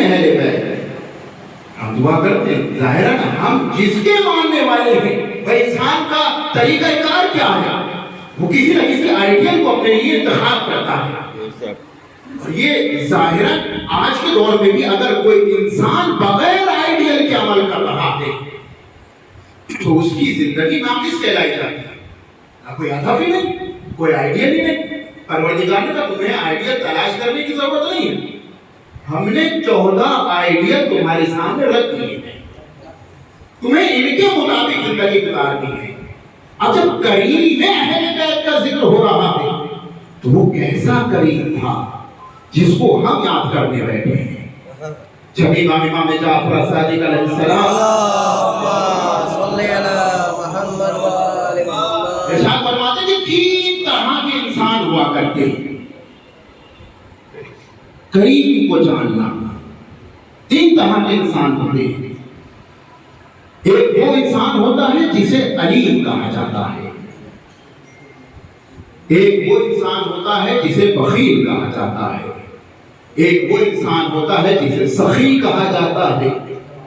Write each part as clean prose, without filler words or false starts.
اہل بیت ہم دعا کرتے ہیں، ظاہر ہے نا ہم جس کے ماننے والے ہیں وہ انسان کا طریقہ کار کیا ہے، وہ کسی نہ کسی آئیڈیل کو اپنے لیے انتخاب کرتا ہے. اور یہ ظاہراً آج کے دور میں بھی اگر کوئی انسان بغیر آئیڈیل کے عمل کر رہا ہے تو اس کی زندگی ناقص کہلائی جاتی ہے. نہ کوئی ہدف ہی نہیں، کوئی آئیڈیل ہی نہیں. پروردگار نے کہا تمہیں آئیڈیل تلاش کرنے کی ضرورت نہیں ہے، ہم نے 14 آئیڈیل تمہارے سامنے رکھ دیے ہیں، تمہیں ان کے مطابق زندگی گزارنی ہے. اب جب کریم اہل بیت کا ذکر ہو رہا ہے تو وہ کیسا کریم تھا جس کو ہم یاد کرنے بیٹھے ہیں. جب امام جعفر صادق علیہ السلام ارشاد فرماتے کہ 3 طرح کے انسان ہوا کرتے ہیں. کریم کو جاننا، 3 طرح کے انسان ہوتے ہیں. ایک وہ انسان ہوتا ہے جسے علیم کہا جاتا ہے، ایک وہ انسان ہوتا ہے جسے بخیل کہا جاتا ہے، ایک وہ انسان ہوتا ہے جسے سخی کہا جاتا ہے،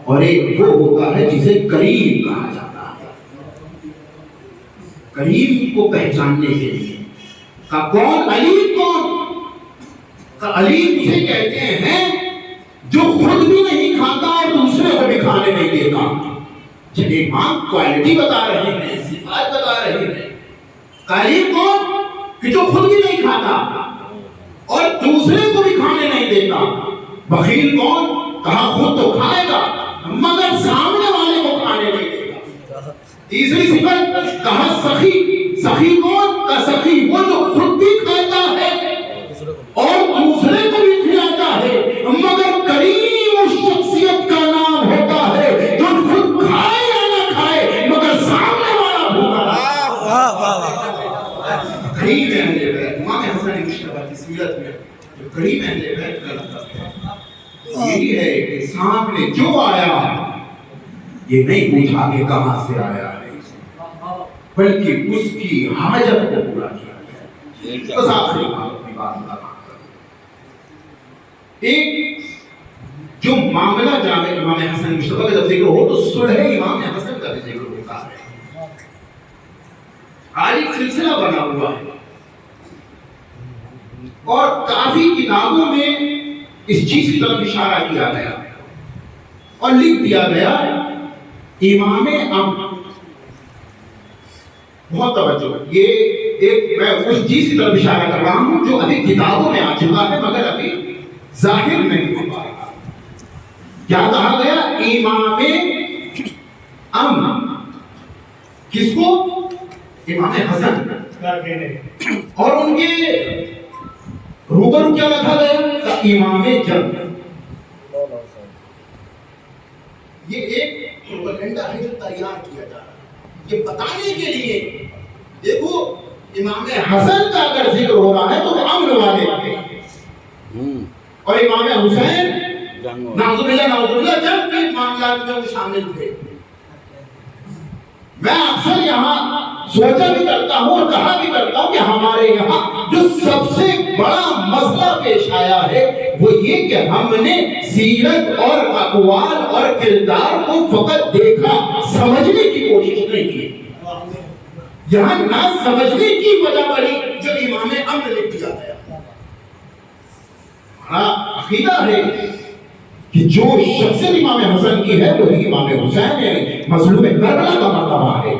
اور ایک وہ ہوتا ہے جسے کریم کہا جاتا ہے. کریم کو پہچاننے کے لیے کون علیم کون؟ علیم اسے کہتے ہیں جو خود بھی نہیں کھاتا اور دوسرے کو بھی کھانے نہیں دیتا. جب امام کوالٹی بتا رہے ہیں، صفات بتا رہے ہیں. علیم کون؟ کہ جو خود بھی نہیں کھاتا اور دوسرے کو بھی کھانے نہیں دیتا. بخیل کون؟ کہا خود تو کھائے گا مگر سامنے والے کو کھانے نہیں دے گا. تیسری صفت کہا سخی. سخی کون؟ کہا سخی وہ جو خود بھی کھاتا ہے اور دوسرے کو بھی کھلاتا ہے. مگر کریم اس شخصیت کا نام ہوتا ہے جو خود کھائے یا نہ کھائے مگر سامنے والا بھوکا رہے. کریم اہل بیت، امام حسن مشتبہ کی سیرت میں جو کریم اہل بیت کا لقب ہے یہی ہے کہ سامنے جو آیا یہ نہیں پوچھا کہ کہاں سے آیا ہے، بلکہ اس کی حاجت کو پورا کیا گیا. بس آخری اپنی بات بتا. ایک جو معاملہ جامع امام حسن مشتبہ کا جب ذکر ہو تو صلح امام حسن کا بھی ذکر ہوتا ہے. آج ایک سلسلہ بنا ہوا ہے اور کافی کتابوں میں اس چیز کی طرف اشارہ کیا گیا اور لکھ دیا گیا امام بہت توجہ. یہ ایک میں اس چیز کی طرف اشارہ کر رہا ہوں جو ابھی کتابوں میں آ چکا ہے مگر ابھی ظاہر نہیں ہو پا رہا. کیا کہا گیا؟ امام کس کو؟ امام حسن. اور ان کے روبرو کیا رکھا گیا؟ امام جنگ. یہ ایک پروپیگنڈا ہے جو تیار کیا جا رہا ہے یہ بتانے کے لیے. دیکھو امام حسن کا اگر ذکر ہو رہا ہے تو وہ امن والے ہیں اور امام حسین نعوذ باللہ جنگ کے معاملات میں وہ شامل تھے. میں اکثر یہاں سوچا بھی کرتا ہوں اور کہا بھی کرتا ہوں کہ ہمارے یہاں جو سب سے بڑا مسئلہ پیش آیا ہے وہ یہ کہ ہم نے سیرت اور اقوال اور کردار کو فقط دیکھا، سمجھنے کی کوشش نہیں کی. یہاں نہ سمجھنے کی وجہ بڑی جو امام امن لکھ دیا گیا. ہمارا عقیدہ ہے کہ جو شخصیت امام حسن کی ہے وہی امام حسین ہے، مظلوم کربلا کا مرتبہ ہے.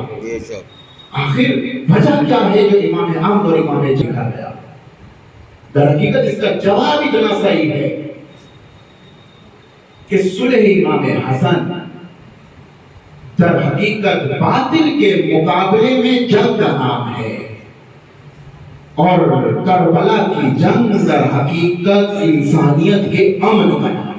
آخر وجہ کیا ہے جو امام امن اور امام جنگ گیا؟ در حقیقت اس کا جواب اتنا صحیح ہے کہ صلح امام حسن در حقیقت باطل کے مقابلے میں جنگ کا نام ہے اور کربلا کی جنگ در حقیقت انسانیت کے امن کا نام ہے.